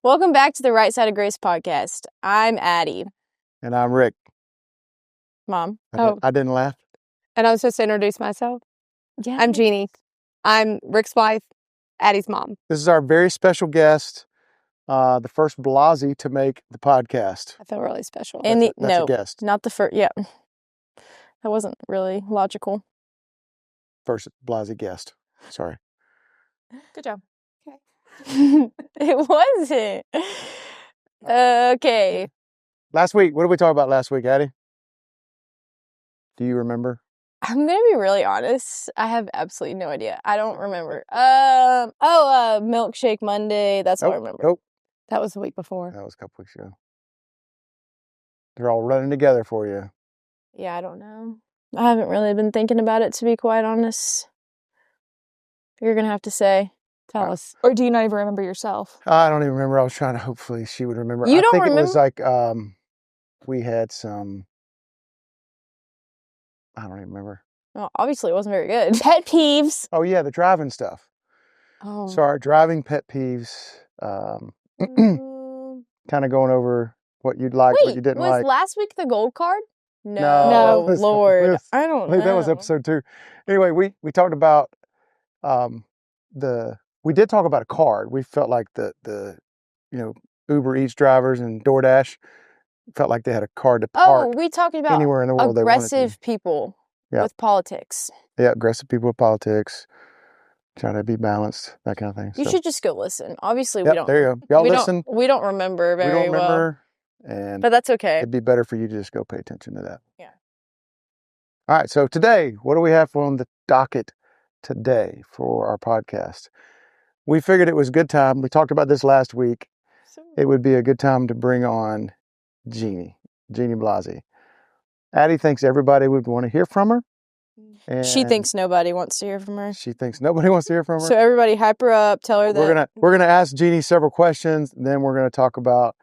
Welcome back to the Right Side of Grace podcast. I'm Addie. And I'm Rick. Mom. I didn't laugh. And I was supposed to introduce myself. Yeah. I'm Genie. I'm Rick's wife, Addie's mom. This is our very special guest, the first Blazi to make the podcast. I feel really special. And That's a guest. not the first. Yeah. That wasn't really logical. First Blazi guest. Sorry. Good job. Okay. It wasn't. Okay. Last week, what did we talk about last week, Addie? Do you remember? I'm going to be really honest. I have absolutely no idea. I don't remember. Milkshake Monday. That's all I remember. Nope. That was the week before. That was a couple weeks ago. They're all running together for you. Yeah, I don't know. I haven't really been thinking about it, to be quite honest. You're going to have to say. Tell us. Or do you not even remember yourself? I don't even remember. I was trying to, hopefully she would remember. You I don't think remember? It was like, we had some, I don't even remember. Well, obviously it wasn't very good. Pet peeves. Oh yeah, the driving stuff. Oh. So our driving pet peeves, kind of going over what you'd like, what you didn't was like. last week the gold card? No, No, it was- Lord. it was- I don't I know. think that was episode 2. Anyway, we talked about we did talk about a card. We felt like the Uber Eats drivers and DoorDash felt like they had a card to park Oh, we talked about anywhere in the world they wanted aggressive people Yeah. with politics. to. Yeah, aggressive people with politics, trying to be balanced, that kind of thing. You So, should just go listen. Obviously, yep, we don't. there you go. Y'all we listen. Don't, we don't remember We very don't well, remember, and but that's okay. it'd be better for you to just go pay attention to that. Yeah. All right. So today, what do we have on the docket today for our podcast? We figured it was a good time. We talked about this last week. It would be a good time to bring on Genie Blazi. Addie thinks everybody would want to hear from her. She and thinks nobody wants to hear from her. she thinks nobody wants to hear from her. So everybody hype her up. Tell her that We're gonna ask Genie several questions. Then we're gonna talk about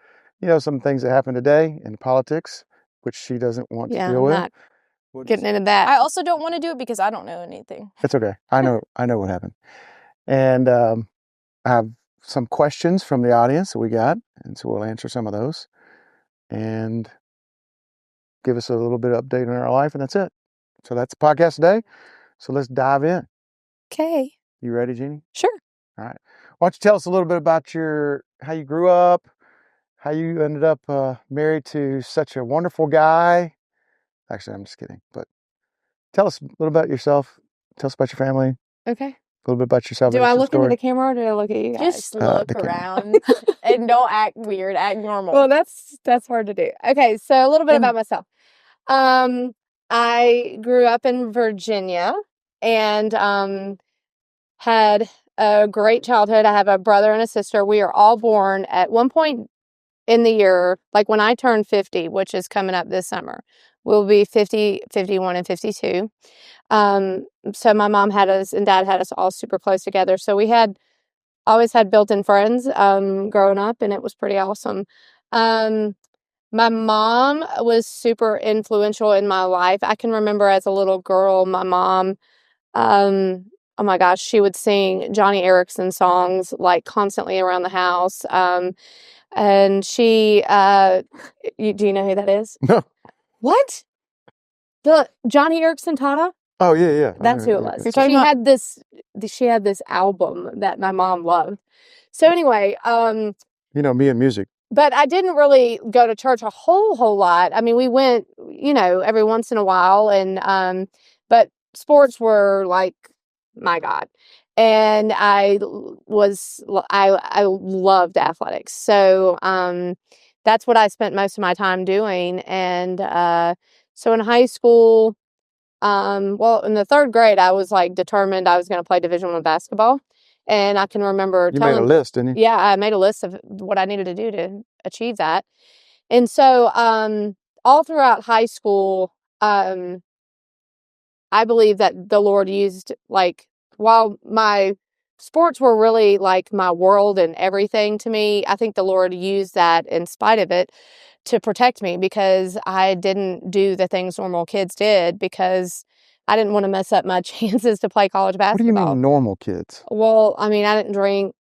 some things that happen today in politics, which she doesn't want to Yeah, deal I'm with. not We'll getting just- into that. I also don't want to do it because I don't know anything. It's okay. I know what happened. And I have some questions from the audience that we got, and so we'll answer some of those and give us a little bit of update on our life, and that's it. So that's the podcast today. So let's dive in. Okay. You ready, Genie? Sure. All right. Why don't you tell us a little bit about how you grew up, how you ended up married to such a wonderful guy. Actually, I'm just kidding. But tell us a little about yourself. Tell us about your family. Okay. A little bit about your Do salvation I look story. into the camera or do I look at you guys? Just look the camera. around and don't act weird. Act normal. Well, that's hard to do. Okay, so a little bit about myself. I grew up in Virginia and had a great childhood. I have a brother and a sister. We are all born at one point in the year, like when I turn 50, which is coming up this summer. We'll be 50, 51, and 52. So my mom had us and dad had us all super close together. So we always had built-in friends growing up, and it was pretty awesome. My mom was super influential in my life. I can remember as a little girl, my mom, oh my gosh, she would sing Johnny Erickson songs like constantly around the house. And she, do you know who that is? No. What? The Johnny Erickson Tata? Oh yeah. That's who it was. You're talking about- She had this album that my mom loved. So anyway, Me and music. but I didn't really go to church a whole lot. I mean, we went, every once in a while, and but sports were like my God, and I loved athletics. So that's what I spent most of my time doing. And so in high school, in the 3rd grade, I was like determined I was going to play Division I basketball. And I can remember You made a list, didn't you? Yeah, I made a list of what I needed to do to achieve that. And so all throughout high school, I believe that the Lord used, while my sports were really like my world and everything to me, I think the Lord used that in spite of it to protect me, because I didn't do the things normal kids did, because I didn't want to mess up my chances to play college What do basketball. you mean normal kids? Well, I mean, I didn't drink.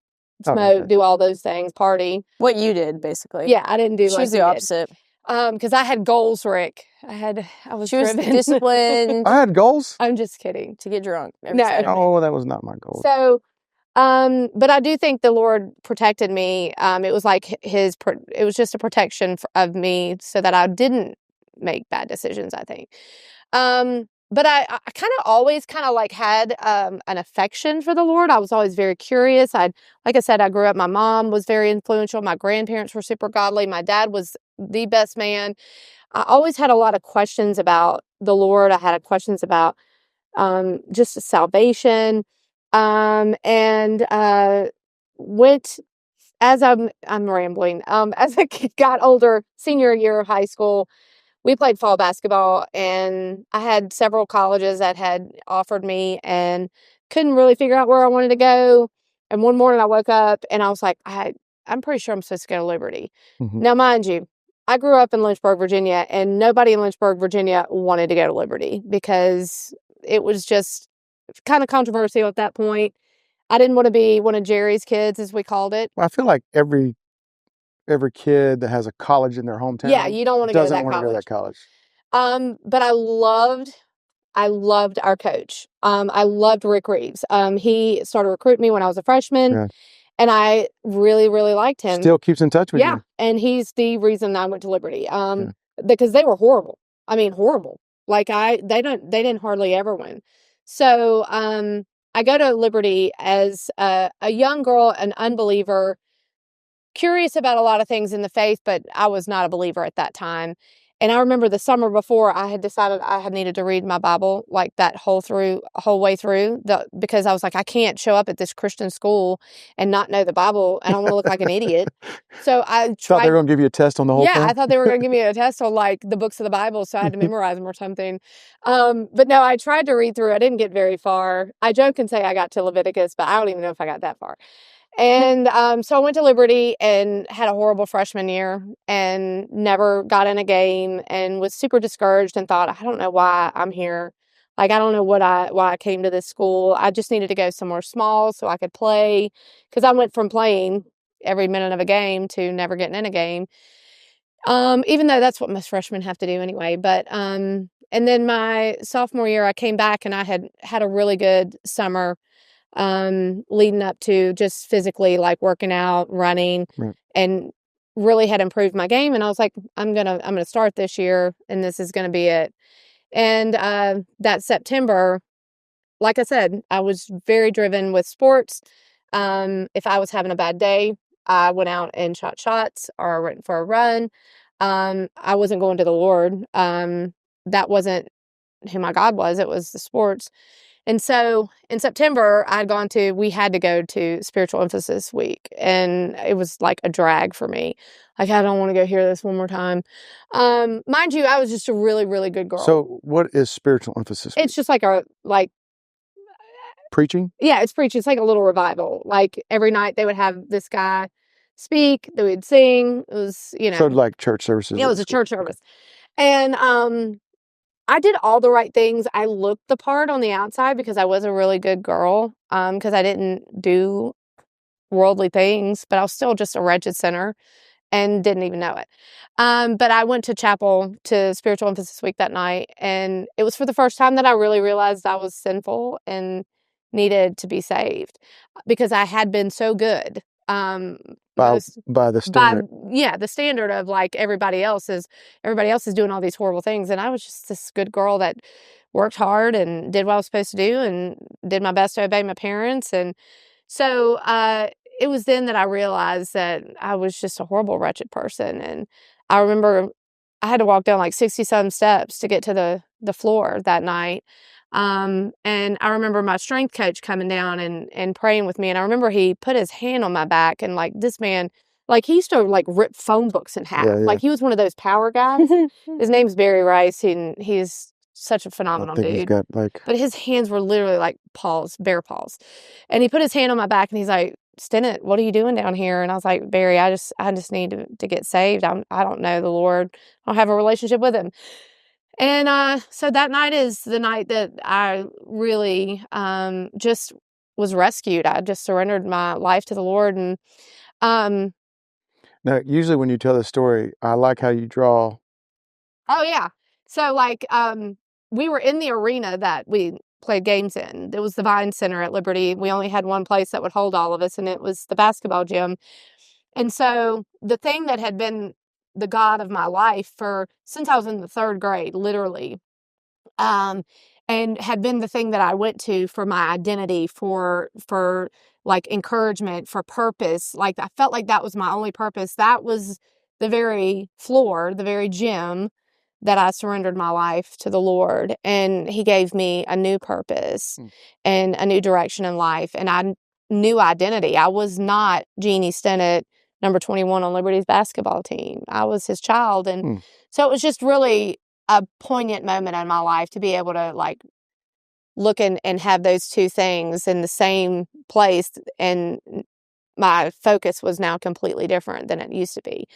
smoke, okay. do all those things, party. What you did, basically. Yeah, I didn't do like She's the you did. opposite. Because I had goals, Rick. I was She was driven. disciplined I had goals. I'm just kidding. to get drunk every No. Saturday. Oh, that was not my goal. So, but I do think the Lord protected me. It was like it was just a protection of me so that I didn't make bad decisions, I think. But I kind of always kind of like had an affection for the Lord. I was always very curious. Like I said, I grew up, my mom was very influential. My grandparents were super godly. My dad was the best man. I always had a lot of questions about the Lord. I had questions about just salvation. And went as I'm rambling. As I got older, senior year of high school, we played fall basketball, and I had several colleges that had offered me and couldn't really figure out where I wanted to go. And one morning I woke up and I was like, I'm pretty sure I'm supposed to go to Liberty. Mhm. Now, mind you, I grew up in Lynchburg, Virginia, and nobody in Lynchburg, Virginia wanted to go to Liberty because it was just kind of controversial at that point. I didn't want to be one of Jerry's kids, as we called it. Well, I feel like every kid that has a college in their hometown, Yeah, you don't want to go to doesn't that want to go to college. that college. But I loved our coach. I loved Rick Reeves. He started recruiting me when I was a freshman, Yeah. and I really, really liked him. Still keeps in touch with Yeah, you. and he's the reason I went to Liberty. Because they were horrible. I mean, horrible. Like they didn't hardly ever win. So I go to Liberty as a young girl, an unbeliever, curious about a lot of things in the faith, but I was not a believer at that time. And I remember the summer before, I had decided I had needed to read my Bible like that whole way through, because I was like, I can't show up at this Christian school and not know the Bible. I don't want to look like an idiot. So I Thought tried. they were going to give you a test on the whole thing? Yeah, I thought they were going to give me a test on like the books of the Bible, so I had to memorize them or something. But no, I tried to read through. I didn't get very far. I joke and say I got to Leviticus, but I don't even know if I got that far. And so I went to Liberty and had a horrible freshman year and never got in a game and was super discouraged and thought, I don't know why I'm here. Like, I don't know why I came to this school. I just needed to go somewhere small so I could play, because I went from playing every minute of a game to never getting in a game. Even though that's what most freshmen have to do anyway. But and then my sophomore year, I came back and I had a really good summer. Leading up to just physically like working out, running, Right. and really had improved my game. And I was like, I'm gonna start this year, and this is gonna be it. And that September, like I said, I was very driven with sports. If I was having a bad day, I went out and shot shots or went for a run. I wasn't going to the Lord. That wasn't who my God was. It was the sports. And so in September, we had to go to Spiritual Emphasis Week, and it was like a drag for me. Like, I don't want to go hear this one more time. Mind you, I was just a really, really good girl. So what is spiritual emphasis? It's just like preaching? Yeah, it's preaching. It's like a little revival. Like every night they would have this guy speak, they would sing. It was, So like church services? Yeah, it was a church service. And I did all the right things. I looked the part on the outside because I was a really good girl, because I didn't do worldly things, but I was still just a wretched sinner and didn't even know it. But I went to chapel to Spiritual Emphasis Week that night, and it was for the first time that I really realized I was sinful and needed to be saved, because I had been so good. By the standard. The standard of like everybody else is doing all these horrible things, and I was just this good girl that worked hard and did what I was supposed to do and did my best to obey my parents. And so it was then that I realized that I was just a horrible, wretched person. And I remember I had to walk down like 60-some steps to get to the floor that night. And I remember my strength coach coming down and praying with me. And I remember he put his hand on my back, and like this man, like he used to like rip phone books in half. Yeah. Like he was one of those power guys. His name's Barry Rice, and he's such a phenomenal I think dude. he's got like... But his hands were literally like bear paws. And he put his hand on my back and he's like, Stennett, what are you doing down here? And I was like, Barry, I just need to get saved. I don't know the Lord. I don't have a relationship with him. And so that night is the night that I really just was rescued. I just surrendered my life to the Lord. And Now, usually when you tell the story, I like how you draw. oh yeah. So like we were in the arena that we played games in. It was the Vine Center at Liberty. We only had one place that would hold all of us, and it was the basketball gym. And so the thing that had been the God of my life since I was in the 3rd grade, literally, and had been the thing that I went to for my identity, for like encouragement, for purpose. Like I felt like that was my only purpose. That was the very floor, the very gym that I surrendered my life to the Lord, and He gave me a new purpose and a new direction in life, and I new identity. I was not Genie Stennett, number 21 on Liberty's basketball team. I was His child, and so it was just really a poignant moment in my life to be able to like look and have those two things in the same place, and my focus was now completely different than it used to be.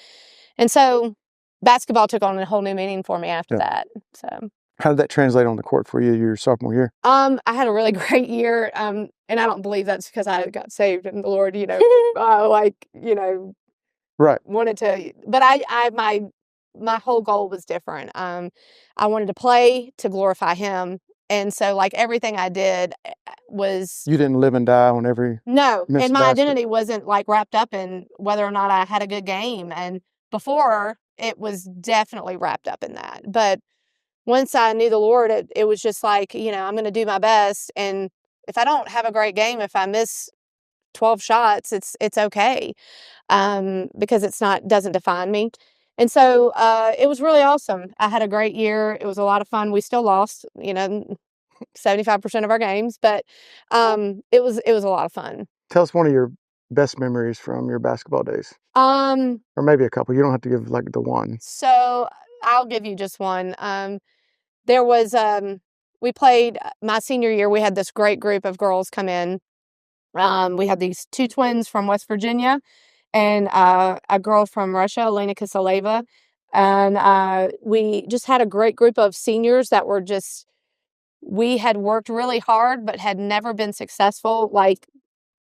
And so basketball took on a whole new meaning for me after that. So how did that translate on the court for you your sophomore year? I had a really great year, and I don't believe that's because I got saved and the Lord, Right. wanted to, but my whole goal was different. I wanted to play to glorify Him. And so like everything I did was... You didn't live and die on every... No. And my basket. identity wasn't like wrapped up in whether or not I had a good game. And before, it was definitely wrapped up in that. But once I knew the Lord, it was just like, I'm going to do my best. And if I don't have a great game, if I miss 12 shots, it's okay. Because doesn't define me. And so it was really awesome. I had a great year. It was a lot of fun. We still lost, 75% of our games, but it was a lot of fun. Tell us one of your best memories from your basketball days. Or maybe a couple. You don't have to give like the one. So I'll give you just one. There was we played my senior year. We had this great group of girls come in. We had these 2 twins from West Virginia and a girl from Russia, Elena Kiseleva. And we just had a great group of seniors that were we had worked really hard, but had never been successful like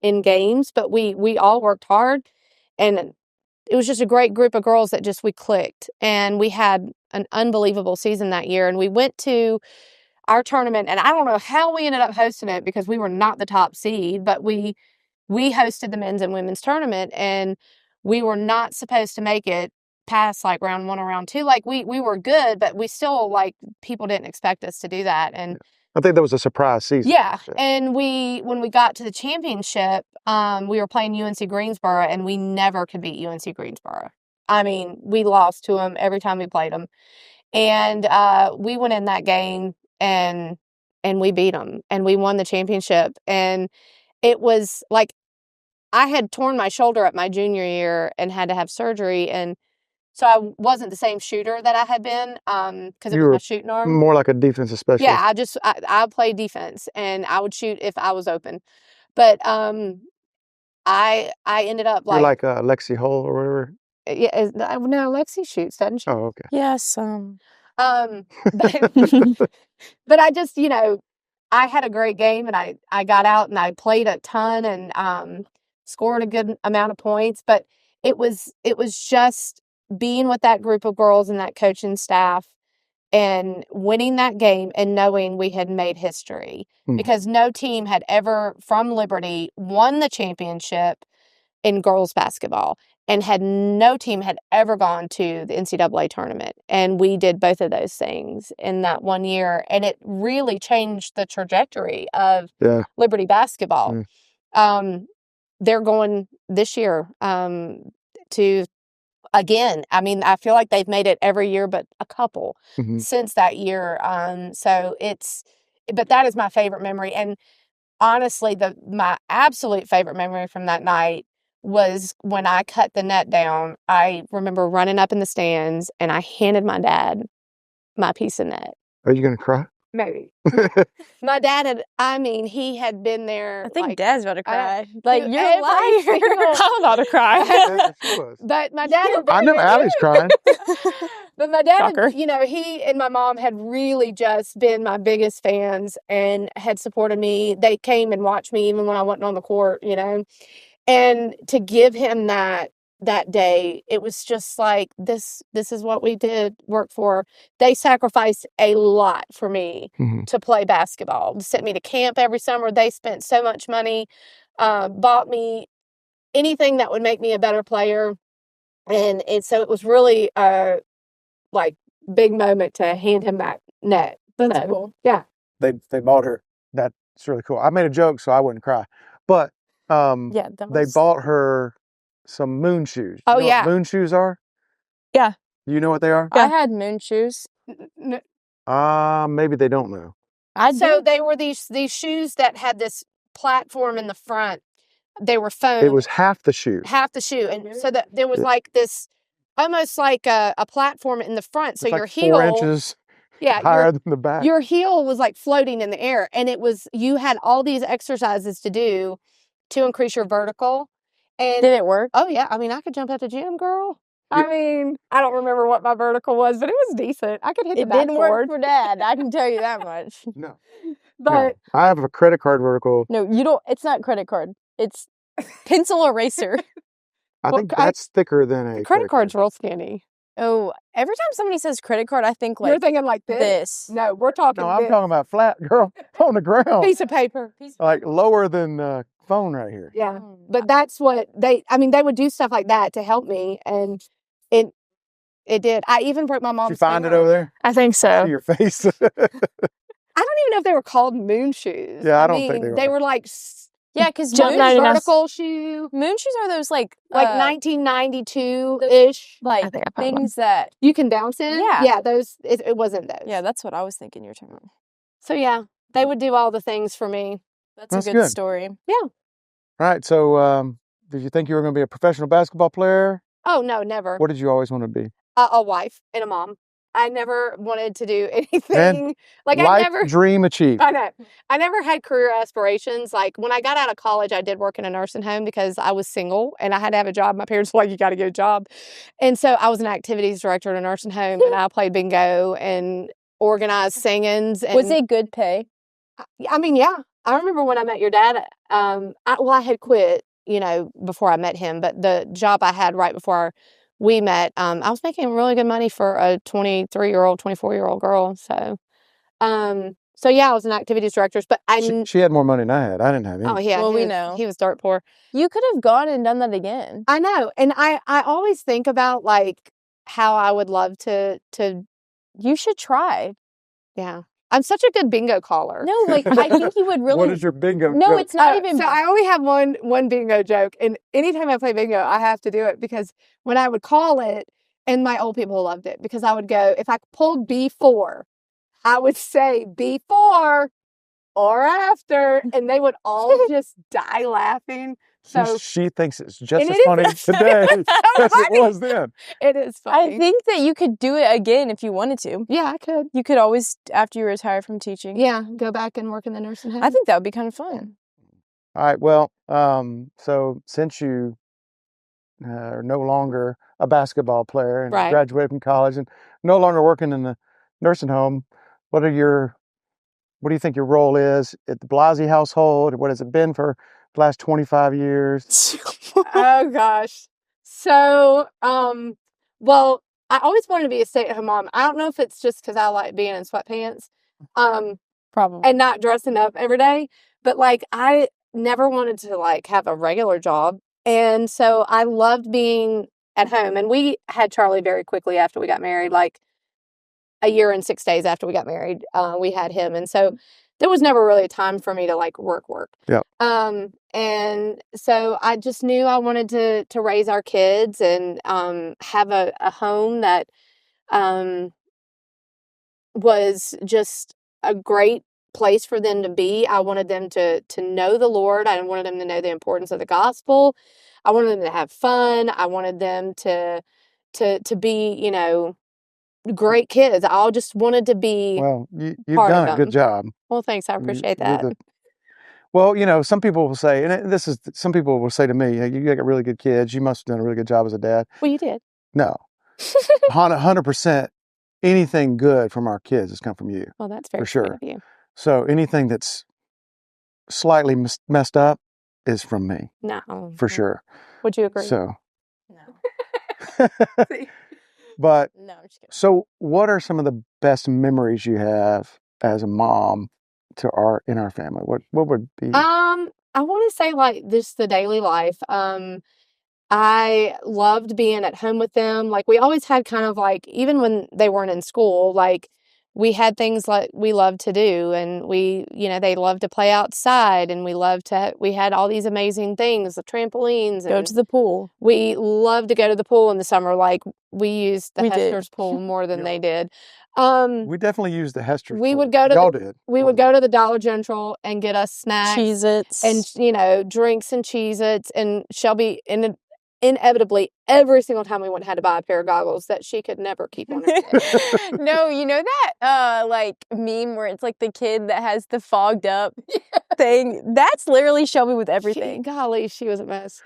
in games, but we all worked hard. And it was just a great group of girls that we clicked. And we had an unbelievable season that year. And we went to our tournament, and I don't know how we ended up hosting it because we were not the top seed, but we hosted the men's and women's tournament, and we were not supposed to make it past like round 1 or round 2. Like we were good, but we still like people didn't expect us to do that. And I think that was a surprise season. Yeah. And when we got to the championship, we were playing UNC Greensboro, and we never could beat UNC Greensboro. I mean, we lost to them every time we played them. And we went in that game and we beat them, and we won the championship. And it was like I had torn my shoulder up my junior year and had to have surgery, and so I wasn't the same shooter that I had been because it was my shooting arm. More like a defensive specialist. Yeah, I played defense, and I would shoot if I was open. But I ended up like... You're like Lexi Hull or whatever? Yeah, no, Lexi shoots, doesn't she? Oh, okay. Yes. But I just, I had a great game, and I got out and I played a ton and scored a good amount of points. But it was just being with that group of girls and that coaching staff and winning that game and knowing we had made history because no team had ever from Liberty won the championship in girls basketball, and no team had ever gone to the NCAA tournament. And we did both of those things in that one year. And it really changed the trajectory of Liberty basketball. They're going this year to, again, I mean, I feel like they've made it every year, but a couple since that year. But that is my favorite memory. And honestly, my absolute favorite memory from that night was when I cut the net down. I remember running up in the stands, and I handed my dad my piece of net. Are you going to cry? Maybe. My dad he had been there. I think like, Dad's about to cry. to Like, you're every lying. single- I'm about to cry. Yeah, she was. But my dad had I been know there. Allie's crying. But my dad, Shocker. he and my mom had really just been my biggest fans and had supported me. They came and watched me even when I wasn't on the court, And to give him that day, it was just like, this is what we did work for. They sacrificed a lot for me to play basketball, sent me to camp every summer. They spent so much money, bought me anything that would make me a better player. And so it was really like big moment to hand him that net. That's cool. Yeah. They bought her. That's really cool. I made a joke so I wouldn't cry, but Yeah, they bought her some moon shoes. Oh, You know yeah. what moon shoes are? Yeah. You know what they are? I had moon shoes. Maybe they don't know. So they were these shoes that had this platform in the front. They were foam. It was half the shoe. Half the shoe. And so that there was like this, almost like a platform in the front. So It's your like heel. 4 inches higher than the back. Your heel was like floating in the air. And you had all these exercises to do to increase your vertical. And Did it work? Oh, yeah. I mean, I could jump at the gym, girl. I mean, I don't remember what my vertical was, but it was decent. I could hit the It didn't work backboard. for Dad. I can tell you that much. No. But No. I have a credit card vertical. No, you don't. It's not credit card. It's pencil eraser. I think that's thicker than a credit card's real skinny. Oh, every time somebody says credit card, I think like You're thinking like this. No, we're talking No, I'm talking about flat, girl, on the ground. piece of paper. Like lower than the phone right here. Yeah. But that's what they would do stuff like that to help me. And it did. I even broke my mom's Did you find it finger. over there? I think so. See your face. I don't even know if they were called moon shoes. Yeah, I don't think they were. They were like Yeah, because moon vertical shoe. Moon shoes are those like 1992-ish. like things that you can bounce in. Yeah. Yeah, those it wasn't those. Yeah, that's what I was thinking you were talking about. So yeah, they would do all the things for me. That's a good story. Yeah. All right. So, did you think you were going to be a professional basketball player? Oh no, never. What did you always want to be? A wife and a mom. I never wanted to do anything. Dream achieved. I know. I never had career aspirations. Like when I got out of college, I did work in a nursing home because I was single and I had to have a job. My parents were like, you got to get a job. And so I was an activities director at a nursing home and I played bingo and organized singings. And Was it good pay? I mean, yeah. I remember when I met your dad, I had quit, before I met him, but the job I had right before we met, I was making really good money for a 23-year-old, 24-year-old girl. So yeah, I was an activities director, but she had more money than I had. I didn't have any. Oh, yeah. Well, we know. He was dirt poor. You could have gone and done that again. I know. And I always think about like how I would love to. You should try. Yeah. I'm such a good bingo caller. No, like I think you would really. What is your bingo No, joke? it's not even. So I only have one bingo joke, and anytime I play bingo, I have to do it because when I would call it, and my old people loved it because I would go, if I pulled B4, I would say B4 or after, and they would all just die laughing. So she thinks it's just And as it is funny so today as it funny. was then. it is funny. I think that you could do it again if you wanted to. Yeah, I could. You could always, after you retire from teaching. Yeah, go back and work in the nursing home. I think that would be kind of fun. All right. Well, so since you are no longer a basketball player and Right. graduated from college and no longer working in the nursing home, what do you think your role is at the Blazi household? What has it been for the last 25 years? Oh gosh. So, well, I always wanted to be a stay-at-home mom. I don't know if it's just because I like being in sweatpants, Probably. and not dressing up every day, but like I never wanted to like have a regular job, and so I loved being at home. And we had Charlie very quickly after we got married, like a year and 6 days after we got married, we had him, and so there was never really a time for me to like work. Yeah. And so I just knew I wanted to raise our kids and have a home that was just a great place for them to be. I wanted them to know the Lord. I wanted them to know the importance of the gospel. I wanted them to have fun. I wanted them to be, great kids. I all just wanted to be. Well, you've part of done a good them. job. Well, thanks. I appreciate that. Well, you know, some people will say, and some people will say to me, "Hey, you got really good kids. You must have done a really good job as a dad." Well, you did. No, 100%. Anything good from our kids has come from you. Well, that's very for sure. sweet of you. So anything that's slightly messed up is from me. No, for sure. Would you agree? So, No. but No, I'm just kidding. so what are some of the best memories you have as a mom in our family? What would be? I want to say like just the daily life. I loved being at home with them. Like we always had kind of like, even when they weren't in school, like we had things like we loved to do, and they loved to play outside, and we had all these amazing things, the trampolines, Go and to the pool. we loved to go to the pool in the summer. Like we used the We did. Hester's pool more than Yeah. they did. We definitely used the Hester's we pool. would go to Y'all the- did. We would go to the Dollar General and get us snacks Cheez-Its. and drinks and Cheez-Its, and Shelby inevitably every single time we went had to buy a pair of goggles that she could never keep on her head. No, you know that like meme where it's like the kid that has the fogged up thing? That's literally Shelby with everything. Golly, she was a mess.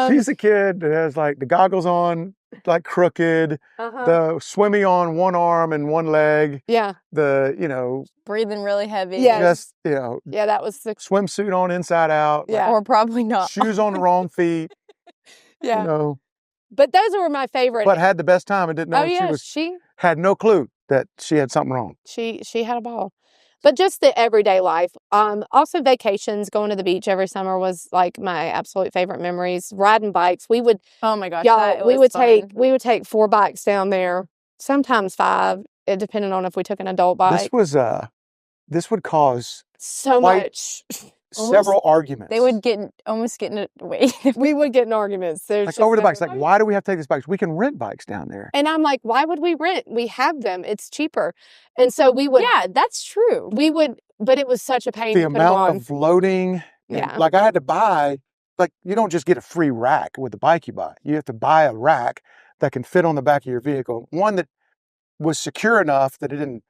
She's a kid that has like the goggles on, like crooked, the swimming on one arm and one leg, Yeah. the, Breathing really heavy. Yes. just, Yeah, that was the swimsuit on inside out. Yeah. Or probably not. Shoes on the wrong feet, yeah. But those were my favorite. but had the best time and didn't know oh yeah, she had no clue that she had something wrong. she had a ball. But just the everyday life. Also vacations, going to the beach every summer was like my absolute favorite memories. Riding bikes. We would Oh my gosh. y'all we would fun. take 4 bikes down there, sometimes 5, it depending on if we took an adult bike. This would cause So quite much. several arguments. They would almost get in it away. We would get in arguments. There's like just over the so bikes. Like, much. why do we have to take these bikes? We can rent bikes down there. And I'm like, why would we rent? We have them. It's cheaper. And so we would. Yeah, that's true. But it was such a pain The to put them amount on. of loading. Yeah. Like I had to buy, like you don't just get a free rack with the bike you buy. You have to buy a rack that can fit on the back of your vehicle. One that was secure enough that it didn't,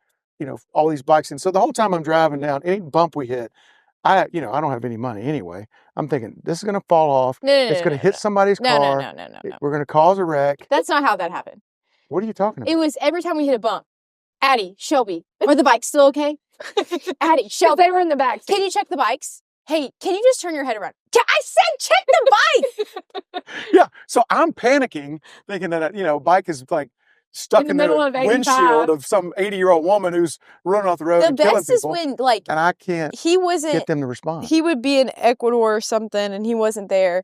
all these bikes. And so the whole time I'm driving down, any bump we hit, I don't have any money anyway. I'm thinking this is going to fall off. It's going to hit somebody's car. No. We're going to cause a wreck. That's not how that happened. What are you talking about? It was every time we hit a bump. Addie, Shelby, are the bikes still okay? Addie, Shelby, They were in the back seat. can you check the bikes? Hey, can you just turn your head around? I said check the bike! Yeah. So I'm panicking, thinking that, bike is like stuck in the middle of 85. windshield of some 80-year-old woman who's running off the road The and killing best is people. when, like, And I can't he wasn't, get them to respond. he would be in Ecuador or something and he wasn't there.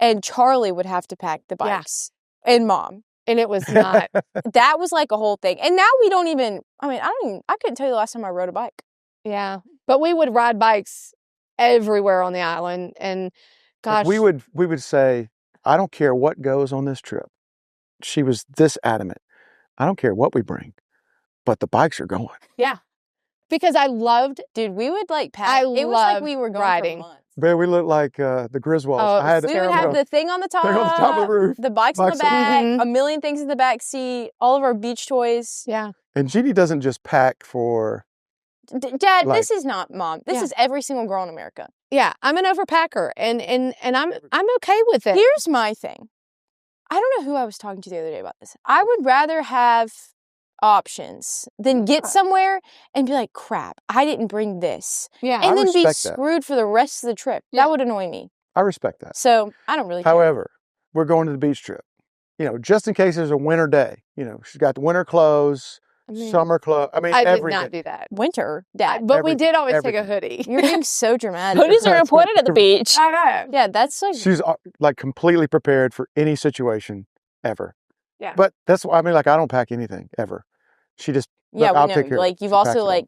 And Charlie would have to pack the Yeah. bikes. And Mom. And it was not. That was like a whole thing. And now we don't even, I couldn't tell you the last time I rode a bike. Yeah. But we would ride bikes everywhere on the island. And gosh. We would say, I don't care what goes on this trip. She was this adamant. I don't care what we bring, but the bikes are going. Yeah. Because I loved. Dude, we would like pack. It was like we were going riding. for months. Man, we looked like the Griswolds. Oh, I had We would have the thing on the top. thing on the top of the roof. The bikes on the Bikes on- back. Mhm. A million things in the back seat. All of our beach toys. Yeah. And Genie doesn't just pack for. Dad, Like- this is not Mom. This Yeah. is every single girl in America. Yeah. I'm an overpacker and I'm okay with it. Here's my thing. I don't know who I was talking to the other day about this. I would rather have options than get somewhere and be like, crap, I didn't bring this. Yeah. And then be respect that. screwed for the rest of the trip. Yeah. That would annoy me. I respect that. So I don't really care. However, we're going to the beach trip. Just in case there's a winter day. She's got the winter clothes, summer clothes. I mean, I did everything. not do that. Winter, Dad. But we did always everything. take a hoodie. You're being so dramatic. Hoodies are important at the beach. I know. Yeah, that's like She's like completely prepared for any situation ever. Yeah. But that's why I don't pack anything ever. She just yeah, I'll we take know. care of it. Like you've She packs also it like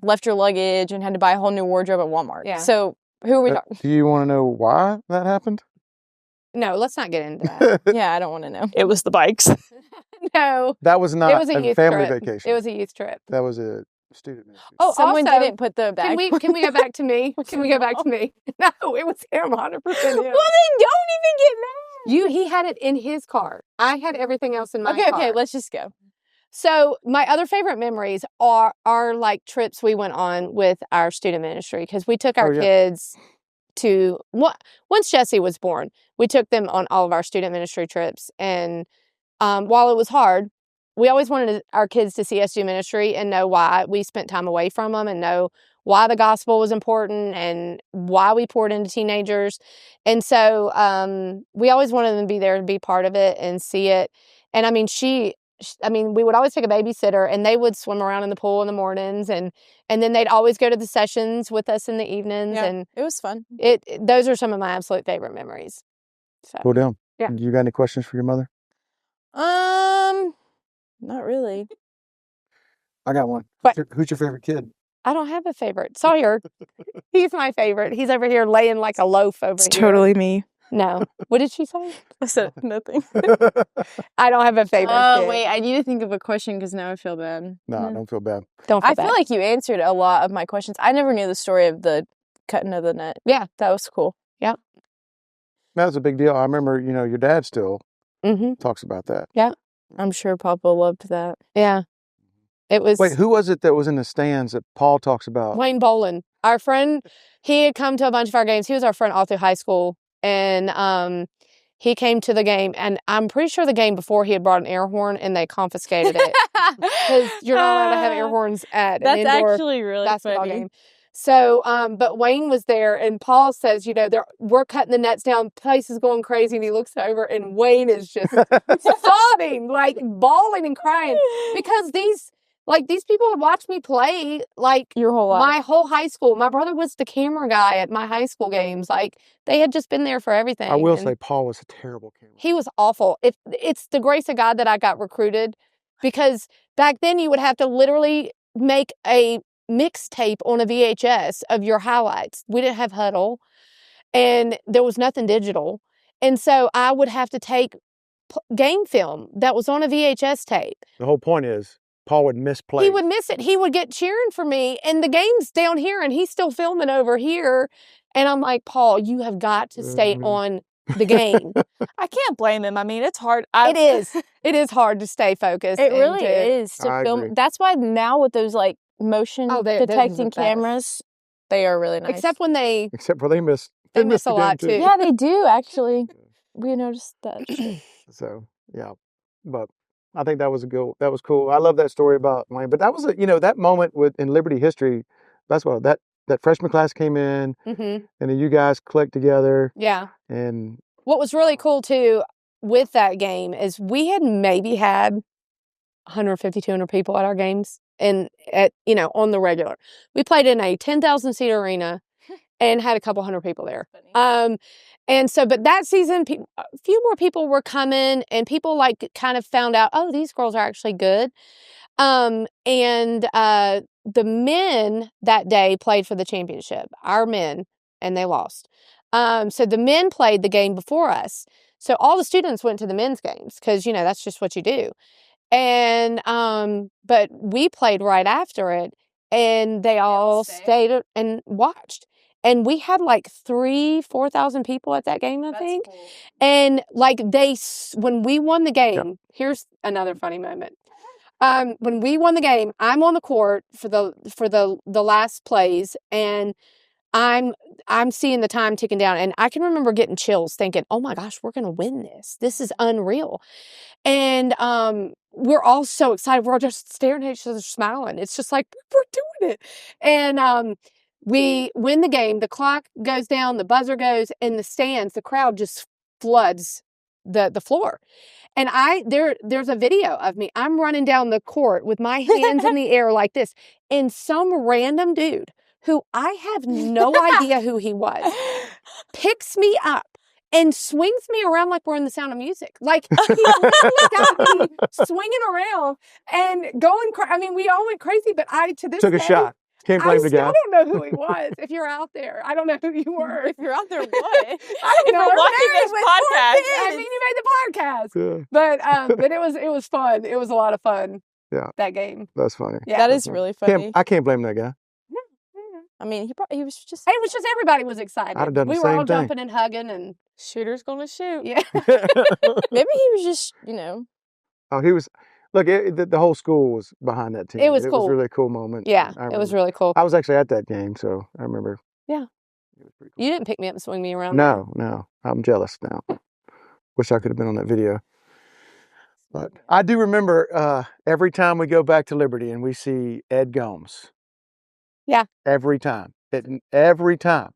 left your luggage and had to buy a whole new wardrobe at Walmart. Yeah. So who are we talking? Do you want to know why that happened? No, let's not get into that. Yeah, I don't want to know. It was the bikes. No. That was not It was a a youth family trip. vacation. It was a youth trip. That was a student ministry. Oh, Someone also, didn't put the bag. Can we go back to me? Can we go back to me? No, it was him, 100%. Well, then don't even get mad. He had it in his car. I had everything else in my car. Okay, let's just go. So my other favorite memories are like trips we went on with our student ministry, because we took our kids to once Jesse was born, we took them on all of our student ministry trips. And while it was hard, we always wanted our kids to see us do ministry and know why we spent time away from them, and know why the gospel was important and why we poured into teenagers. And so we always wanted them to be there to be part of it and see it. And I mean, we would always take a babysitter, and they would swim around in the pool in the mornings, and then they'd always go to the sessions with us in the evenings. Yeah, and it was fun. Those are some of my absolute favorite memories. So. Cool down. Yeah. You got any questions for your mother? Not really. I got one. What? Who's your favorite kid? I don't have a favorite. Sawyer. He's my favorite. He's over here laying like a loaf over It's here. totally me. No. What did she say? I said nothing. I don't have a favorite kid. Wait, I need to think of a question because now I feel bad. No, don't feel bad. Don't feel I bad. feel like you answered a lot of my questions. I never knew the story of the cutting of the net. Yeah. That was cool. Yeah. That was a big deal. I remember, your dad still Mm-hmm. talks about that. Yeah. I'm sure Papa loved that. Yeah. It was. Wait, who was it that was in the stands that Paul talks about? Wayne Bolin, our friend. He had come to a bunch of our games. He was our friend all through high school. And he came to the game, and I'm pretty sure the game before he had brought an air horn, and they confiscated it. Because you're not allowed to have air horns at an indoor actually really basketball funny. game. So, but Wayne was there, and Paul says, we're cutting the nets down, place is going crazy, and he looks over, and Wayne is just sobbing, like bawling and crying, because these people had watched me play, like, Your whole life. my whole high school. My brother was the camera guy at my high school games. Like, they had just been there for everything. I will say Paul was a terrible camera. He was awful. It's the grace of God that I got recruited, because back then you would have to literally make a mixtape on a VHS of your highlights. We didn't have Huddle, and there was nothing digital. And so I would have to take game film that was on a VHS tape. The whole point is Paul would miss plays. He would miss it. He would get cheering for me, and the game's down here, and he's still filming over here. And I'm like, Paul, you have got to stay on the game. I can't blame him. I mean, it's hard. It is. It is hard to stay focused. It really is to I film. agree. That's why now with those like motion those are the detecting best. cameras, they are really nice. Except when they miss. They miss the a game, lot, too. yeah, they do actually. We noticed that. So yeah, but I think that was cool. I love that story about Wayne. But that was that moment in Liberty history. That's what that freshman class came in, Mm-hmm. and then you guys clicked together. Yeah. And What was really cool, too, with that game is we had maybe had 150, 200 people at our games, and on the regular. We played in a 10,000 seat arena and had a couple hundred people there. And so, but that season, a few more people were coming, and people like kind of found out, oh, these girls are actually good. And the men that day played for the championship, our men, and they lost. So the men played the game before us. So all the students went to the men's games because, that's just what you do. And, but we played right after it, and they all stayed and watched. And we had like 4,000 people at that game, I think. Cool. And like when we won the game, here's another funny moment. When we won the game, I'm on the court for the last plays, and I'm seeing the time ticking down, and I can remember getting chills thinking, oh my gosh, we're going to win this. This is unreal. And we're all so excited. We're all just staring at each other, smiling. It's just like, we're doing it. And we win the game. The clock goes down, the buzzer goes, and the stands, the crowd just floods the floor. And there's a video of me. I'm running down the court with my hands in the air like this, and some random dude who I have no idea who he was picks me up and swings me around like we're in The Sound of Music. Like, he literally got me swinging around and going I mean, we all went crazy, but I, to this took a day, shot. Can't blame the guy. I don't know who he was. If you're out there, I don't know who you were. If you're out there, what? I don't know. You're watching this podcast. I mean, you made the podcast. Yeah. But it was fun. It was a lot of fun. Yeah. That game. That's funny. Yeah. That is really funny. I can't blame that guy. I mean, he was just. It was just everybody was excited. I'd have done the we same were all thing. jumping and hugging, and shooter's gonna shoot. Yeah. Maybe he was just, Oh, he was. Look, the whole school was behind that team. It was It cool. was really a cool moment. Yeah, I it was remember. really cool. I was actually at that game, so I remember. Yeah. It was pretty cool. You didn't pick me up and swing me around. No. I'm jealous now. Wish I could have been on that video. But I do remember every time we go back to Liberty and we see Ed Gomes. Yeah. Every time. Every time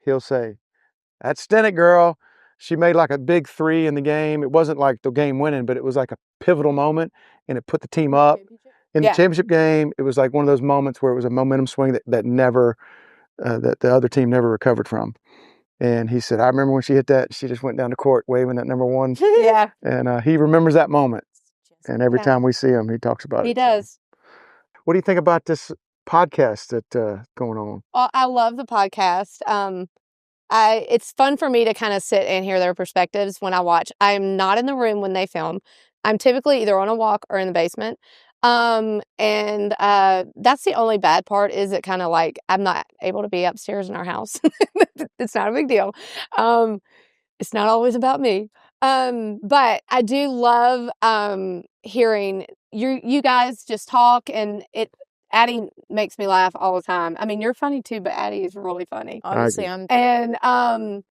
he'll say, "That's Stenick girl. She made like a big 3 in the game." It wasn't like the game winning, but it was like a pivotal moment, and it put the team up. In the championship game, it was like one of those moments where it was a momentum swing that never, that the other team never recovered from. And he said, "I remember when she hit that, she just went down the court waving that number 1. Yeah. And he remembers that moment. And every time we see him, he talks about it. He does. So. What do you think about this podcast that's going on? I love the podcast. It's fun for me to kind of sit and hear their perspectives when I watch. I'm not in the room when they film. I'm typically either on a walk or in the basement. And that's the only bad part is it kind of like I'm not able to be upstairs in our house. It's not a big deal. It's not always about me. But I do love hearing you guys just talk, and Addie makes me laugh all the time. I mean, you're funny too, but Addie is really funny. Obviously, And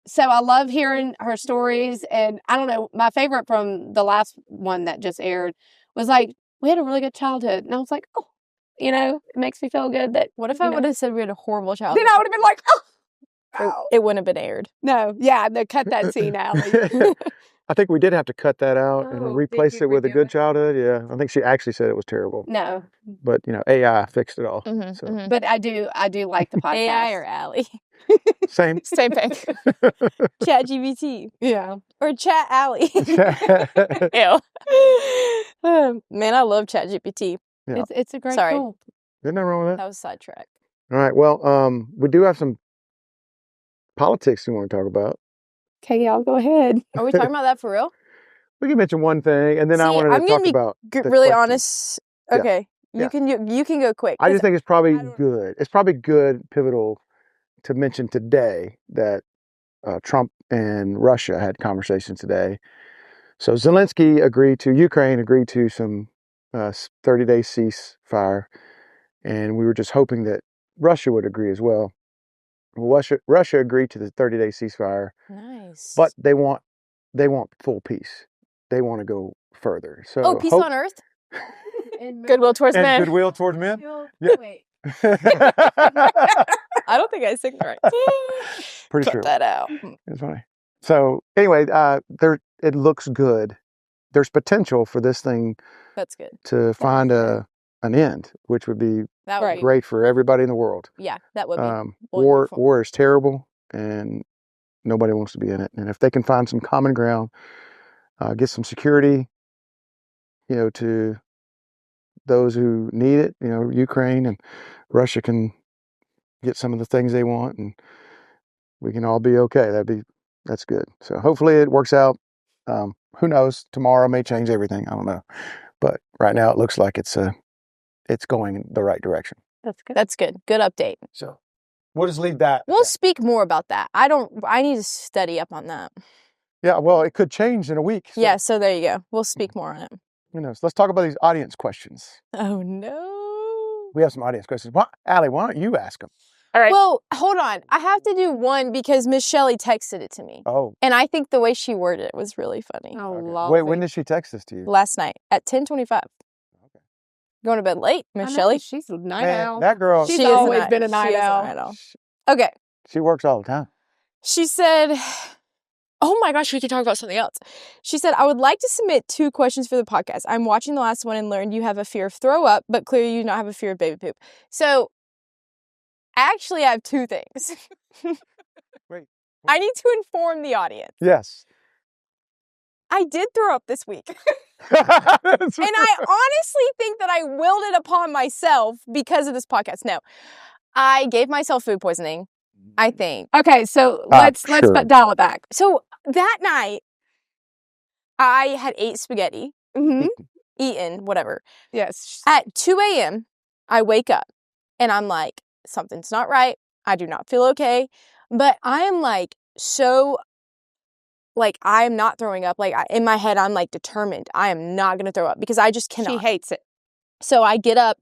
so I love hearing her stories. And I don't know, my favorite from the last one that just aired was like, we had a really good childhood. And I was like, oh, it makes me feel good that. What if I would have said we had a horrible childhood? Then I would have been like, oh. It wouldn't have been aired. No, yeah, they cut that scene out. I think we did have to cut that out and replace it with a good childhood. Yeah, I think she actually said it was terrible. No, but AI fixed it all. But I do like the podcast. AI or Allie? Same thing. Chat GBT. Yeah, or Chat Allie. Ew. Man, I love Chat GPT. Yeah. It's a great tool. There's nothing wrong with that. That was a sidetrack. All right. Well, we do have some politics we want to talk about. Okay, y'all go ahead. Are we talking about that for real? We can mention one thing, and then I wanted to talk about. Really honest. Okay, you can go quick. I just think it's probably good. It's probably good, pivotal, to mention today that Trump and Russia had conversations today. So Zelensky Ukraine agreed to some 30-day ceasefire, and we were just hoping that Russia would agree as well. Russia agreed to the 30-day ceasefire. Nice. But they want full peace. They want to go further. So peace on earth. Goodwill towards men. Goodwill towards men. Yeah. Wait. I don't think I sang right. Pretty sure. Cut that out. It's funny. So anyway, it looks good. There's potential for this thing. That's good. To find an end, which would be great for everybody in the world. Yeah, that would be. War is terrible, and nobody wants to be in it. And if they can find some common ground, get some security, to those who need it, Ukraine and Russia can get some of the things they want, and we can all be okay. That's good. So hopefully it works out. Who knows? Tomorrow may change everything. I don't know, but right now it looks like it's going in the right direction. That's good. That's good. Good update. So we'll just leave that. We'll speak more about that. I need to study up on that. Yeah, well, it could change in a week. So. Yeah, so there you go. We'll speak more on it. Who knows? Let's talk about these audience questions. Oh, no. We have some audience questions. Allie, why don't you ask them? All right. Well, hold on. I have to do one because Miss Shelley texted it to me. Oh. And I think the way she worded it was really funny. Oh, okay. lovely. Wait, when did she text this to you? Last night at 10:25. Okay. Going to bed late, Miss Shelley. She's a night owl. That girl. She's always been a night owl. Okay. She works all the time. She said... Oh my gosh, we could talk about something else. She said, I would like to submit 2 questions for the podcast. I'm watching the last one and learned you have a fear of throw up, but clearly you do not have a fear of baby poop. So, actually, I have 2 things. Wait. I need to inform the audience. Yes. I did throw up this week. And I honestly think that I willed it upon myself because of this podcast. No, I gave myself food poisoning, I think. Okay, so let's dial it back. So that night, I had ate spaghetti, eaten, whatever. Yes. At 2 a.m., I wake up and I'm like, something's not right. I do not feel okay. But I am like so like, I am not throwing up. Like, in my head, I'm, like, determined. I am not going to throw up because I just cannot. She hates it. So I get up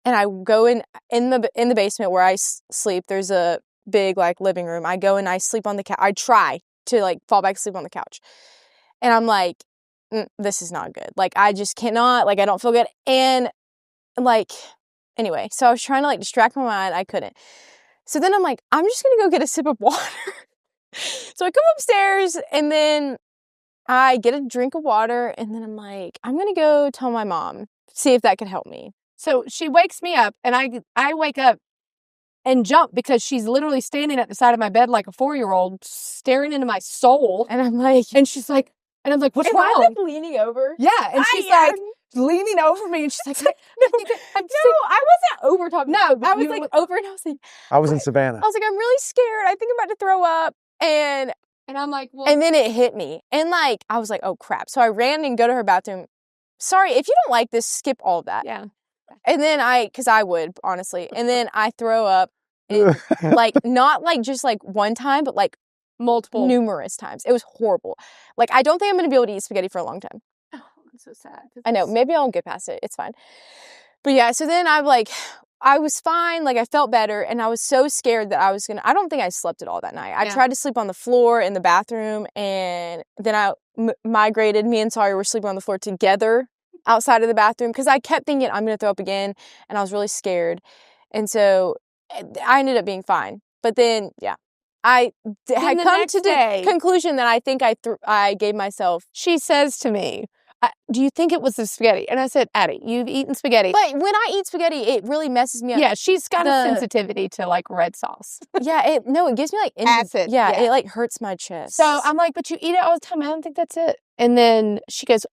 and I go in the basement where I sleep. There's a big, like, living room. I go and I sleep on the couch. I try to, like, fall back asleep on the couch. And I'm like, this is not good. Like, I just cannot. Like, I don't feel good. And, like, anyway, so I was trying to, like, distract my mind. I couldn't. So then I'm like, I'm just going to go get a sip of water. So I come upstairs and then I get a drink of water and then I'm like, I'm going to go tell my mom, see if that can help me. So she wakes me up and I wake up and jump because she's literally standing at the side of my bed like a 4-year-old staring into my soul. And I'm like, and she's like, what's am wrong? I, like, leaning over? Yeah. And she's like leaning over me and she's like, I wasn't over talking. No, I was like over and I was like, I was in Savannah. I was like, I'm really scared. I think I'm about to throw up. And I'm like, well. And then it hit me. And, like, I was like, oh, crap. So I ran and go to her bathroom. Sorry, if you don't like this, skip all of that. Yeah. And then because I would, honestly. And then I throw up, like, not, like, just, like, one time, but, like, numerous times. It was horrible. Like, I don't think I'm going to be able to eat spaghetti for a long time. Oh, I'm so sad. I know. Maybe I'll get past it. It's fine. But, yeah, so then I was fine. Like, I felt better. And I was so scared that I don't think I slept at all that night. I tried to sleep on the floor in the bathroom. And then I migrated. Me and Sawyer were sleeping on the floor together outside of the bathroom. Because I kept thinking, I'm going to throw up again. And I was really scared. And so I ended up being fine. But then, yeah. I had come to the conclusion that I think I gave myself. She says to me, do you think it was the spaghetti? And I said, Addie, you've eaten spaghetti. But when I eat spaghetti, it really messes me up. Yeah, she's got a sensitivity to, like, red sauce. Yeah, it gives me, like, acid. Yeah, it, like, hurts my chest. So I'm like, but you eat it all the time. I don't think that's it. And then she goes,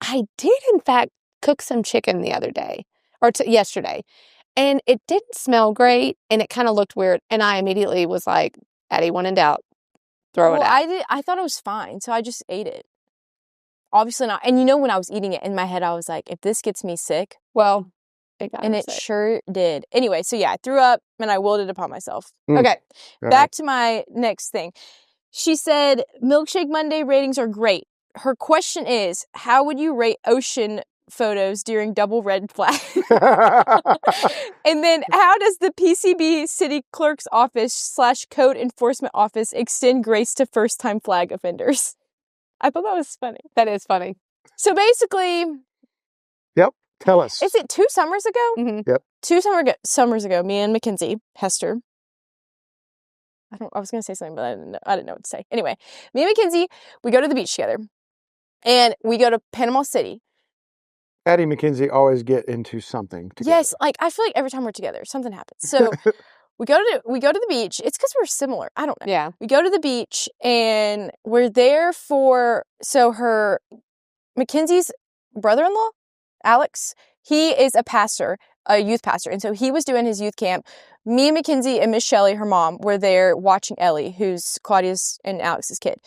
I did, in fact, cook some chicken the other day, or yesterday. And it didn't smell great, and it kind of looked weird. And I immediately was like, Addie, when in doubt, throw it out. I thought it was fine, so I just ate it. Obviously not. And when I was eating it, in my head, I was like, if this gets me sick. Well, it got it sure did. Anyway, so yeah, I threw up, and I willed it upon myself. Okay, back to my next thing. She said, Milkshake Monday ratings are great. Her question is, how would you rate ocean photos during double red flag? And then, how does the PCB city clerk's office / code enforcement office extend grace to first-time flag offenders? I thought that was funny. That is funny. So basically... Yep. Tell us. Is it 2 summers ago? Mm-hmm. Yep. 2 summers ago, me and Mackenzie, Hester... I was going to say something, but I didn't know what to say. Anyway, me and Mackenzie, we go to the beach together. And we go to Panama City. Addie and Mackenzie always get into something together. Yes, like, I feel like every time we're together, something happens. So we go to the beach. It's because we're similar. I don't know. Yeah. We go to the beach, and we're there Mackenzie's brother-in-law, Alex, he is a youth pastor. And so he was doing his youth camp. Me and Mackenzie and Miss Shelley, her mom, were there watching Ellie, who's Claudia's and Alex's kid.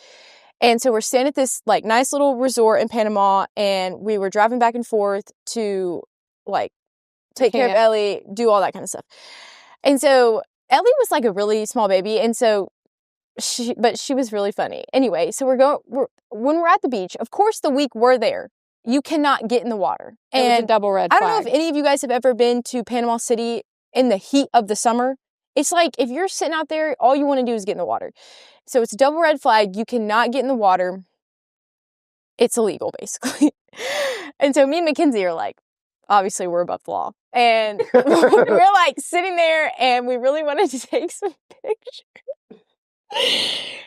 And so we're staying at this, like, nice little resort in Panama, and we were driving back and forth to, like, take care of Ellie, do all that kind of stuff. And so Ellie was, like, a really small baby, and so she was really funny. Anyway, so when we're at the beach, of course the week we're there, you cannot get in the water. And it was a double red flag. I don't know if any of you guys have ever been to Panama City in the heat of the summer. It's like, if you're sitting out there, all you want to do is get in the water. So it's a double red flag. You cannot get in the water. It's illegal, basically. And so me and Mackenzie are like, obviously we're above the law. And we're like sitting there, and we really wanted to take some pictures.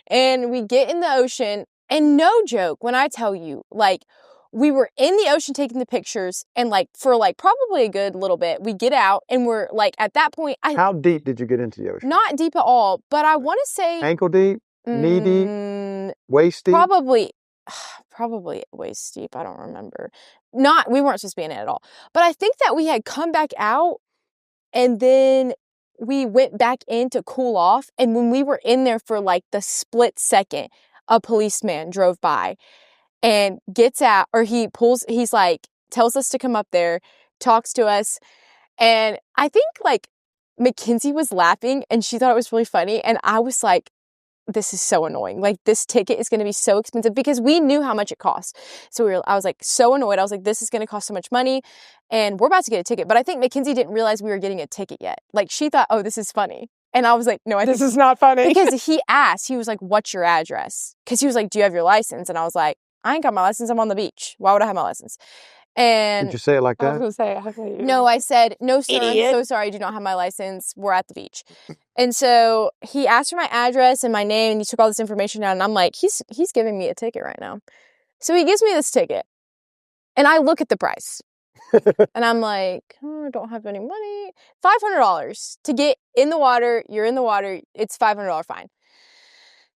And we get in the ocean, and no joke, when I tell you, like, we were in the ocean taking the pictures, and, like, for, like, probably a good little bit, we get out, and we're, like, at that point... How deep did you get into the ocean? Not deep at all, but I want to say... Ankle deep? Knee deep? Waist deep? Probably waist deep. I don't remember. We weren't supposed to be in it at all. But I think that we had come back out, and then we went back in to cool off, and when we were in there for, like, the split second, a policeman drove by and gets out, or he's like, tells us to come up there, talks to us. And I think, like, Mackenzie was laughing and she thought it was really funny. And I was like, this is so annoying. Like, this ticket is going to be so expensive because we knew how much it cost. So I was like so annoyed. I was like, this is going to cost so much money and we're about to get a ticket. But I think Mackenzie didn't realize we were getting a ticket yet. Like, she thought, oh, this is funny. And I was like, no, This is not funny. Because he asked, he was like, what's your address? Because he was like, do you have your license? And I was like, I ain't got my license. I'm on the beach. Why would I have my license? And Did you say it like I was that? going to say, how can you? no, I said, no, sir, Idiot. I'm so sorry. I do not have my license. We're at the beach. And so he asked for my address and my name, and he took all this information down. And I'm like, he's giving me a ticket right now. So he gives me this ticket. And I look at the price. And I'm like, oh, I don't have any money. $500 to get in the water. You're in the water. It's $500 fine.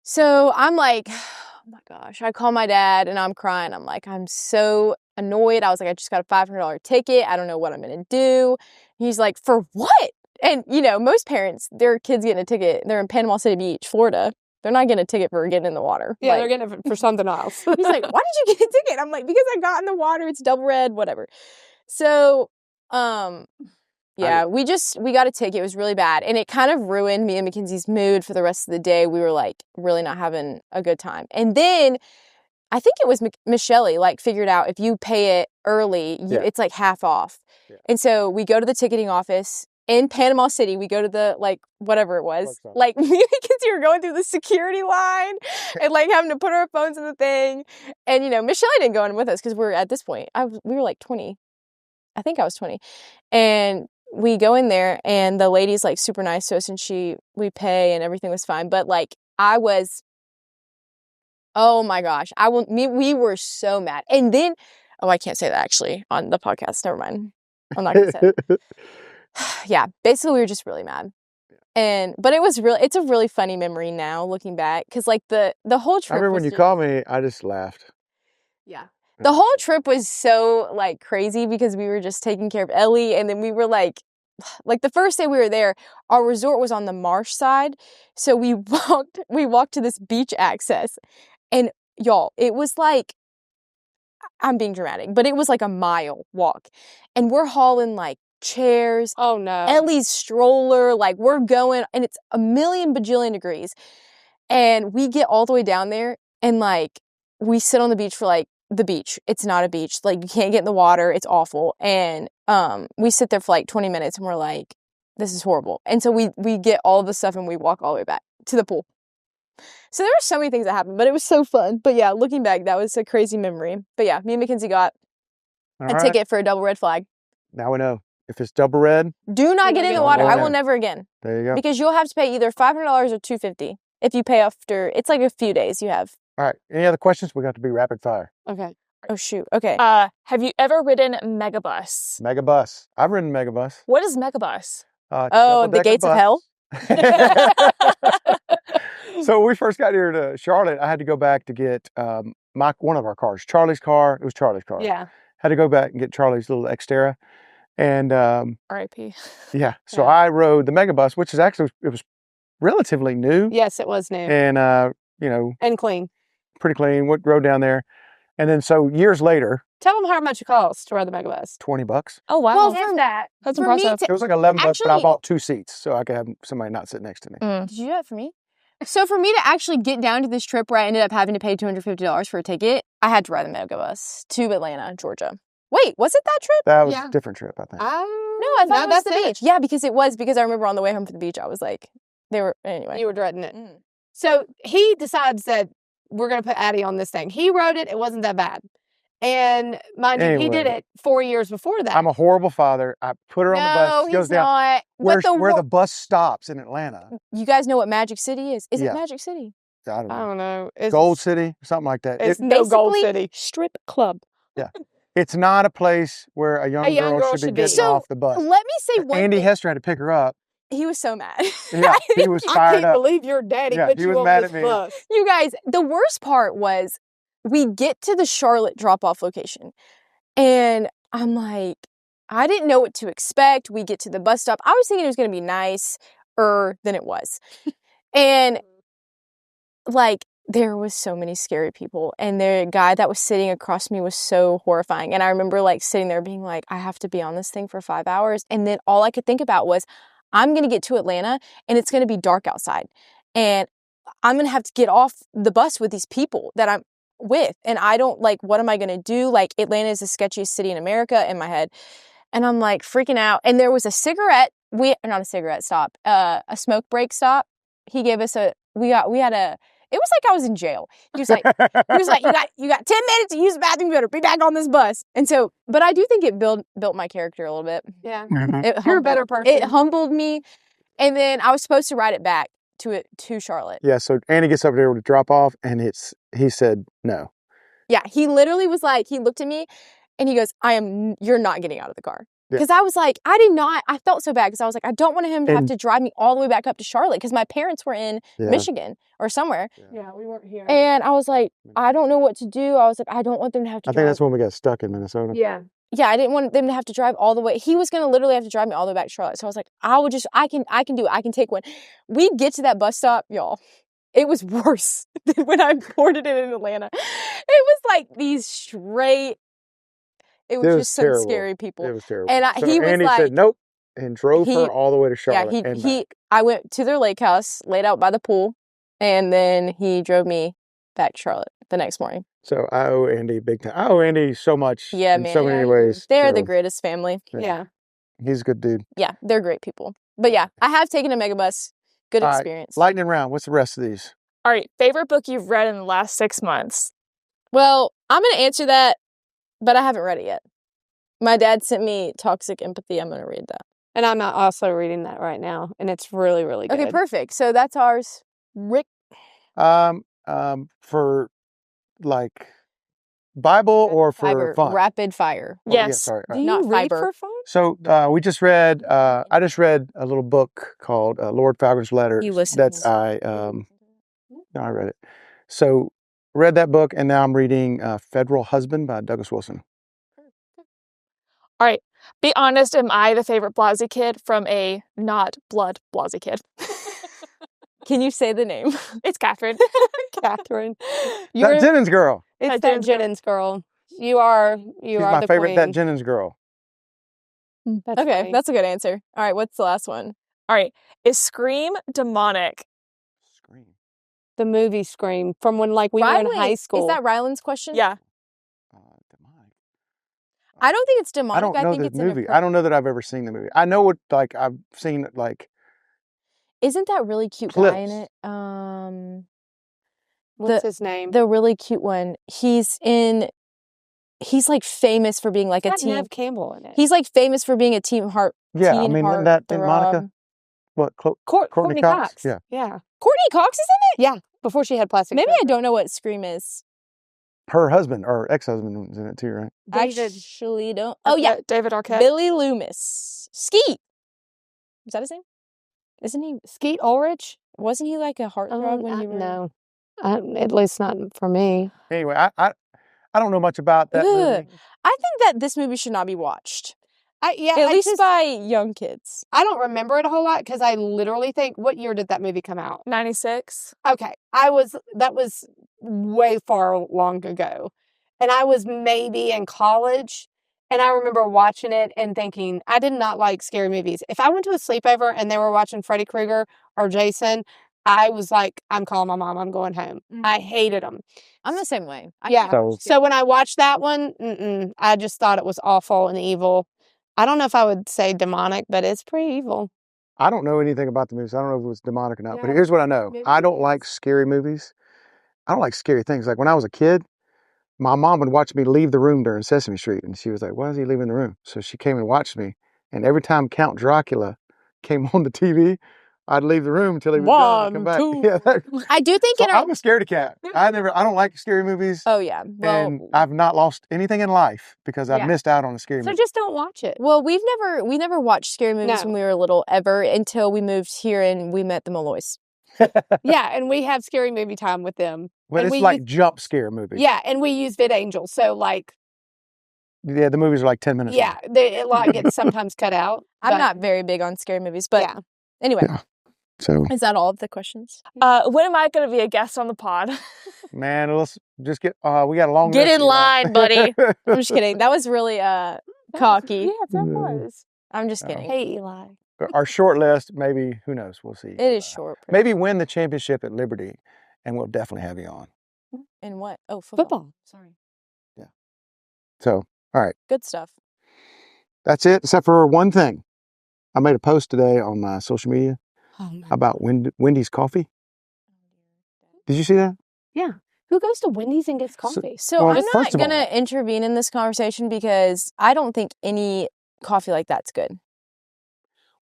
So I'm like, oh my gosh. I call my dad and I'm crying. I'm like, I'm so annoyed. I was like, I just got a $500 ticket. I don't know what I'm going to do. He's like, for what? And, you know, most parents, their kids getting a ticket, they're in Panama City Beach, Florida. They're not getting a ticket for getting in the water. Yeah, like, they're getting it for something else. He's like, why did you get a ticket? I'm like, because I got in the water. It's double red, whatever. So, yeah, we got a ticket. It was really bad. And it kind of ruined me and Mackenzie's mood for the rest of the day. We were like really not having a good time. And then I think it was Michelle like figured out if you pay it early, it's like half off. Yeah. And so we go to the ticketing office in Panama City. We go to the, like, whatever it was. Like, me and Mackenzie were going through the security line and, like, having to put our phones in the thing. And, you know, Michelle didn't go in with us because we were at this point. We were, like, 20. I think I was 20. And we go in there, and the lady's, like, super nice to us, and we pay, and everything was fine. But, like, oh, my gosh. We were so mad. And then, I can't say that, actually, on the podcast. Never mind. I'm not going to say it. Yeah, basically we were just really mad. But it's a really funny memory now looking back, because like the whole trip. I remember when you called me, I just laughed. Yeah. The whole trip was so like crazy because we were just taking care of Ellie, and then we were like the first day we were there, our resort was on the marsh side. So we walked to this beach access, and y'all, it was like, I'm being dramatic, but it was like a mile walk, and we're hauling like chairs. Oh no. Ellie's stroller, like we're going, and it's a million bajillion degrees. And we get all the way down there, and like we sit on the beach for like the beach. It's not a beach. Like, you can't get in the water. It's awful. And we sit there for like 20 minutes, and we're like, this is horrible. And so we get all of the stuff, and we walk all the way back to the pool. So there were so many things that happened, but it was so fun. But yeah, looking back, that was a crazy memory. But yeah, me and Mackenzie got a ticket for a double red flag. Now we know. If it's double red, do not get in the water. I will never again. There you go. Because you'll have to pay either $500 or $250 if you pay after. It's like a few days you have. All right. Any other questions? We got to be rapid fire. Okay. Oh shoot. Okay. Have you ever ridden Megabus? Megabus. I've ridden Megabus. What is Megabus? The gates of hell. So when we first got here to Charlotte, I had to go back to get one of our cars, Charlie's car. It was Charlie's car. Yeah. Had to go back and get Charlie's little Xterra. And R.I.P. Yeah. So I rode the Megabus, which is actually, it was relatively new. Yes, it was new. And you know, and clean. Pretty clean. Rode down there. And then so years later. Tell them how much it costs to ride the Megabus. $20. Oh wow. Well, that's impressive. It was like $11, but I bought 2 seats so I could have somebody not sit next to me. Did you do that for me? So for me to actually get down to this trip where I ended up having to pay $250 for a ticket, I had to ride the Megabus to Atlanta, Georgia. Wait, was it that trip? That was a different trip, I think. No, I thought it was the beach. Yeah, because I remember on the way home from the beach, I was like, anyway. You were dreading it. So he decides that we're going to put Addie on this thing. He rode it. It wasn't that bad. And mind you, he did it 4 years before that. I'm a horrible father. I put her on the bus. She goes down where the bus stops in Atlanta. You guys know what Magic City is? Is it Magic City? I don't know. It's Gold City, something like that. It's no Gold City. Strip club. Yeah. It's not a place where a young girl should be getting off the bus. Let me say one Andy thing. Hester had to pick her up. He was so mad. Yeah, he was fired up. I can't believe your daddy put you on this bus. You guys, the worst part was we get to the Charlotte drop-off location, and I'm like, I didn't know what to expect. We get to the bus stop. I was thinking it was going to be nicer than it was. And, like, there was so many scary people, and the guy that was sitting across me was so horrifying. And I remember like sitting there being like, I have to be on this thing for 5 hours. And then all I could think about was, I'm going to get to Atlanta and it's going to be dark outside. And I'm going to have to get off the bus with these people that I'm with. And I don't like, what am I going to do? Like, Atlanta is the sketchiest city in America in my head. And I'm like freaking out. And there was a cigarette, not a cigarette stop, a smoke break stop. He gave us it was like I was in jail. He was like, you got 10 minutes to use the bathroom, you better be back on this bus. And so, but I do think it built my character a little bit. Yeah. You're a better person. It humbled me. And then I was supposed to ride it back to Charlotte. Yeah, so Annie gets up there to drop off, and he said no. Yeah, he literally was like, he looked at me, and he goes, you're not getting out of the car. Because I was like, I felt so bad because I was like, I don't want him to have to drive me all the way back up to Charlotte because my parents were in Michigan or somewhere. Yeah, we weren't here. And I was like, I don't know what to do. I was like, I don't want them to have to drive. I think that's when we got stuck in Minnesota. Yeah. Yeah, I didn't want them to have to drive all the way. He was going to literally have to drive me all the way back to Charlotte. So I was like, I can do it. I can take one. We get to that bus stop, y'all. It was worse than when I boarded it in Atlanta. It was like these straight, it was just terrible. some scary people. It was terrible. And he was Andy like, said nope and drove her all the way to Charlotte. Yeah, I went to their lake house, laid out by the pool, and then he drove me back to Charlotte the next morning. So I owe Andy big time. I owe Andy so much in so many ways. They're the greatest family. Yeah. He's a good dude. Yeah, they're great people. But yeah, I have taken a megabus. Good experience. Lightning round. What's the rest of these? All right. Favorite book you've read in the last 6 months? Well, I'm going to answer that, but I haven't read it yet. My dad sent me Toxic Empathy. I'm going to read that. And I'm also reading that right now, and it's really, really good. Okay, perfect. So that's ours. Rick? For like Bible or for fun? Rapid fire. Yes. Yeah, sorry. Do you Not read fiber. for fun? So I just read a little book called Lord Falcon's Letter. You listened. I read it. So read that book, and now I'm reading Federal Husband by Douglas Wilson. All right. Be honest, am I the favorite Blazi kid from a not blood Blazi kid? Can you say the name? It's Catherine. Catherine. That Jennings girl. It's that Jennings girl. You are She's my the favorite, queen. that Jennings girl. That's okay, funny. that's a good answer. All right, what's the last one? All right. Is Scream demonic? Scream. The movie Scream from when we were in high school. Is that Ryland's question? Yeah. Demonic. I don't think it's demonic. I don't know think the it's movie. I don't know that I've ever seen the movie. I know what I've seen Isn't that really cute clips. guy in it? What's his name? The really cute one. He's like famous for being like a team. Nev Campbell in it. He's like famous for being a team heart. Yeah, teen I mean, heart that throb. Monica. What? Courtney Cox. Yeah. Yeah. Courtney Cox is in it? Yeah. Before she had plastic Maybe surgery. I don't know what Scream is. Her husband or ex-husband was in it too, right? I David. actually don't. Oh yeah, David Arquette. Billy Loomis. Skeet. Is that his name? Isn't he? Skeet Ulrich? Wasn't he like a heartthrob when you were? No. At least not for me. Anyway, I don't know much about that movie. I think that this movie should not be watched. At least just, by young kids. I don't remember it a whole lot because I literally think, what year did that movie come out? 96. Okay. That was way far long ago. And I was maybe in college. And I remember watching it and thinking, I did not like scary movies. If I went to a sleepover and they were watching Freddy Krueger or Jason, I was like, I'm calling my mom. I'm going home. Mm-hmm. I hated them. I'm the same way. So when I watched that one, I just thought it was awful and evil. I don't know if I would say demonic, but it's pretty evil. I don't know anything about the movie, so I don't know if it was demonic or not. But here's what I know. I don't like scary movies. I don't like scary things. Like when I was a kid, my mom would watch me leave the room during Sesame Street. And she was like, why is he leaving the room? So she came and watched me. And every time Count Dracula came on the TV, I'd leave the room until he was done and come back. 1, 2. Yeah, I do think I'm a scaredy cat. I don't like scary movies. Oh yeah. Well, and I've not lost anything in life because I've missed out on a scary So movie. just don't watch it. well, we never watched scary movies when we were little ever until we moved here and we met the Malloys. Yeah, and we have scary movie time with them. Well, and it's like jump scare movies. Yeah, and we use VidAngel. So Yeah, the movies are like 10 minutes long. a lot gets sometimes cut out. I'm not very big on scary movies, but anyway. Yeah. So Is that all of the questions? When am I going to be a guest on the pod? man, let's just we got a long Get list, in you know. line, buddy. I'm just kidding. That was really cocky. Yeah, that was. I'm just kidding. Hey, Eli. our short list, maybe, who knows? We'll see. It is short. Maybe win the championship at Liberty, and we'll definitely have you on. And what? Oh, football. Sorry. Yeah. So, all right. Good stuff. That's it, except for one thing. I made a post today on my social media about Wendy's coffee. Did you see that? Yeah. Who goes to Wendy's and gets coffee? So Well, I'm not first of all- going to intervene in this conversation because I don't think any coffee like that's good.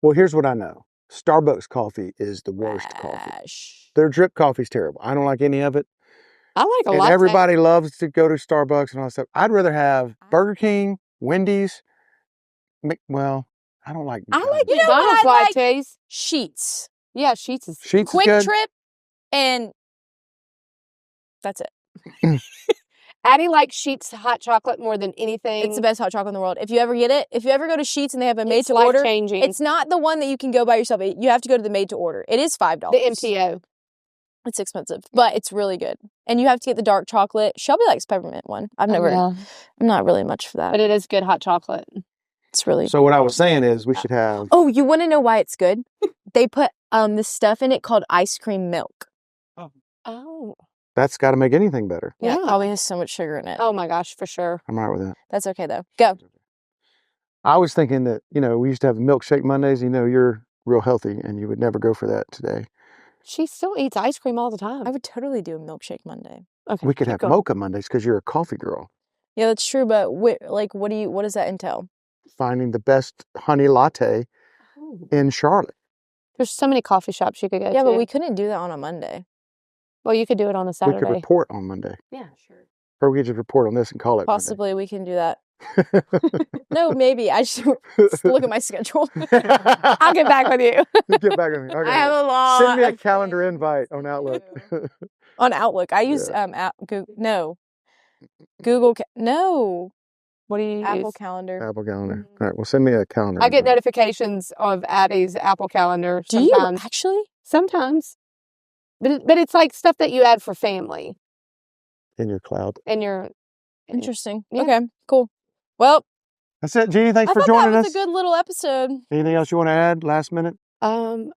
Well, here's what I know. Starbucks coffee is the worst coffee. Trash. Their drip coffee's terrible. I don't like any of it. I like a And latte. everybody loves to go to Starbucks and all that stuff. I'd rather have Burger King, Wendy's. Well, I don't like. I like You know what McDonald's I like? lattes. Sheets. Yeah, Sheets is Sheets Quick is good. Trip, and that's it. Addie likes Sheets hot chocolate more than anything. It's the best hot chocolate in the world. If you ever get it, if you ever go to Sheets and they have a made It's to order, life-changing. it's not the one that you can go by yourself. You have to go to the made to order. It is $5. The MTO. It's expensive, but it's really good. And you have to get the dark chocolate. Shelby likes peppermint one. I'm not really much for that. But it is good hot chocolate. It's really So what I was saying is we should have. Oh, you want to know why it's good? They put this stuff in it called ice cream milk. Oh. That's got to make anything better. Yeah, it Yeah. probably has so much sugar in it. Oh my gosh, for sure. I'm all right with that. That's okay though. Go. I was thinking that, we used to have milkshake Mondays. You're real healthy and you would never go for that today. She still eats ice cream all the time. I would totally do a milkshake Monday. Okay, We could keep have going. mocha Mondays because you're a coffee girl. Yeah, that's true. But what does that entail? Finding the best honey latte Oh. in Charlotte. There's so many coffee shops you could go to. Yeah, but we couldn't do that on a Monday. Well, you could do it on a We Saturday. could report on Monday. Yeah, sure. Or we could just report on this and call it Possibly we can do that. Monday. No, maybe. I should look at my schedule. I'll get back with you. Get back with me. Okay. I have a lot. Send me a of calendar things invite to on Outlook. do. On Outlook. I use Google no. What do you Apple use? Calendar. Apple Calendar. All right, well, send me a calendar. I get invite. notifications of Addie's Apple Calendar Do you sometimes. actually? Sometimes. But it's like stuff that you add for family In your cloud. and your Interesting. Yeah. Okay, cool. Well, That's it, Genie. Thanks I for thought joining that was us. a good little episode. Anything else you want to add? Last minute? don't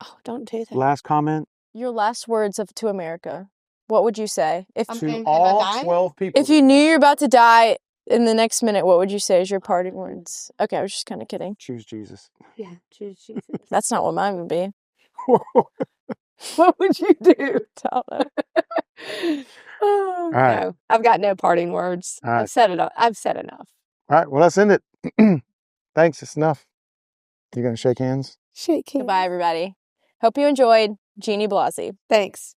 do that. Last comment? Your last words to America. What would you say? If Am To I all dying? 12 people. if you knew you're about to die in the next minute, what would you say as your parting words? Okay, I was just kind of kidding. Choose Jesus. Yeah, choose Jesus. That's not what mine would be. What would you do? I don't know. Oh, right. no. I've got no parting words. All right. I've said it. I've said enough. All right, well, let's end it. Thanks. It's enough. You going to shake hands? Shake hands. Goodbye, everybody. Hope you enjoyed Genie Blazi. Thanks.